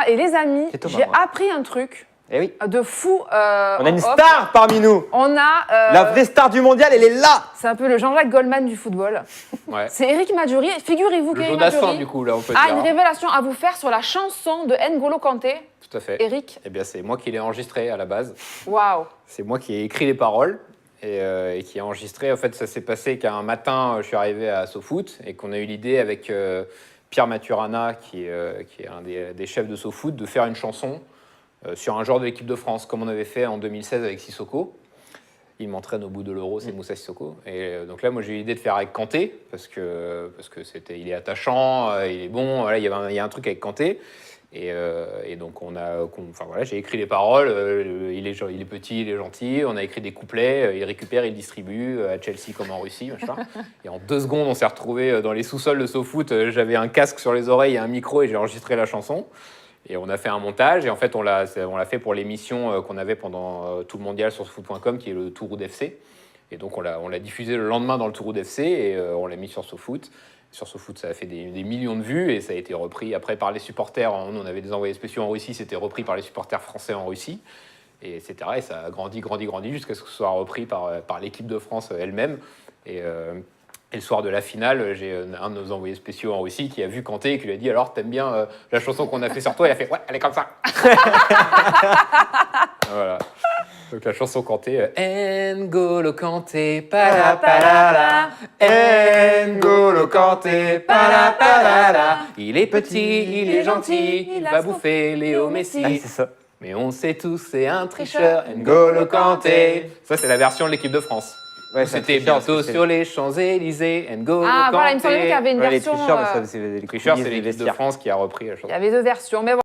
Et les amis, Thomas, j'ai moi. appris un truc Eh oui. de fou. On a une en off. star parmi nous. On a. La vraie star du mondial, elle est là. C'est un peu le Jean-Jacques Goldman du football. Ouais. C'est Eric Madjouri. Figurez-vous Le qu'Eric Jonathan, Madjouri du coup, là, on peut a dire. une révélation à vous faire sur la chanson de N'Golo Kanté. Tout à fait. Eric, Eh bien, c'est moi qui l'ai enregistré à la base. waouh. C'est moi qui ai écrit les paroles et qui ai enregistré. En fait, ça s'est passé qu'un matin, je suis arrivé à SoFoot et qu'on a eu l'idée avec Pierre Maturana, qui est un des chefs de SoFoot, de faire une chanson sur un joueur de l'équipe de France, comme on avait fait en 2016 avec Sissoko. Il m'entraîne au bout de l'Euro, c'est Moussa Sissoko. Et donc là, moi, j'ai eu l'idée de faire avec Kanté, parce que il est attachant, il est bon. Voilà, il y a un truc avec Kanté. Et donc, voilà, j'ai écrit les paroles. Il est petit, il est gentil. On a écrit des couplets. Il récupère, il distribue à Chelsea comme en Russie. Machin. Et en 2 secondes, on s'est retrouvés dans les sous-sols de SoFoot. J'avais un casque sur les oreilles et un micro et j'ai enregistré la chanson. Et on a fait un montage. Et en fait, on l'a fait pour l'émission qu'on avait pendant tout le mondial sur SoFoot.com, qui est le Touroud FC. Et donc, on l'a diffusé le lendemain dans le Touroud FC et on l'a mis sur SoFoot. Sur SoFoot, ça a fait des millions de vues et ça a été repris après par les supporters. Nous, on avait des envoyés spéciaux en Russie, c'était repris par les supporters français en Russie, et etc. Et ça a grandi jusqu'à ce que ce soit repris par l'équipe de France elle-même. Et le soir de la finale, j'ai un de nos envoyés spéciaux en Russie qui a vu Kanté et qui lui a dit « Alors, t'aimes bien la chanson qu'on a fait sur toi ?» Il a fait « Ouais, elle est comme ça !» Voilà. Donc la chanson Kanté, N'Golo Kanté, palapalala, N'Golo Kanté, palapalala. Il est petit, il est gentil, il va bouffer Léo Messi. Ah, c'est ça. Mais on sait tous, c'est un tricheur, N'Golo Kanté. Ça, c'est la version de l'équipe de France. Ouais, C'était bientôt sur les Champs-Élysées, N'Golo Kanté. Ah, voilà, il me semblait qu'il y avait une Ouais, les version. tricheurs, mais ça, c'est les Tricheur, c'est coulisses des l'équipe de vestiaires. France qui a repris la chanson. Il y avait 2 versions. Mais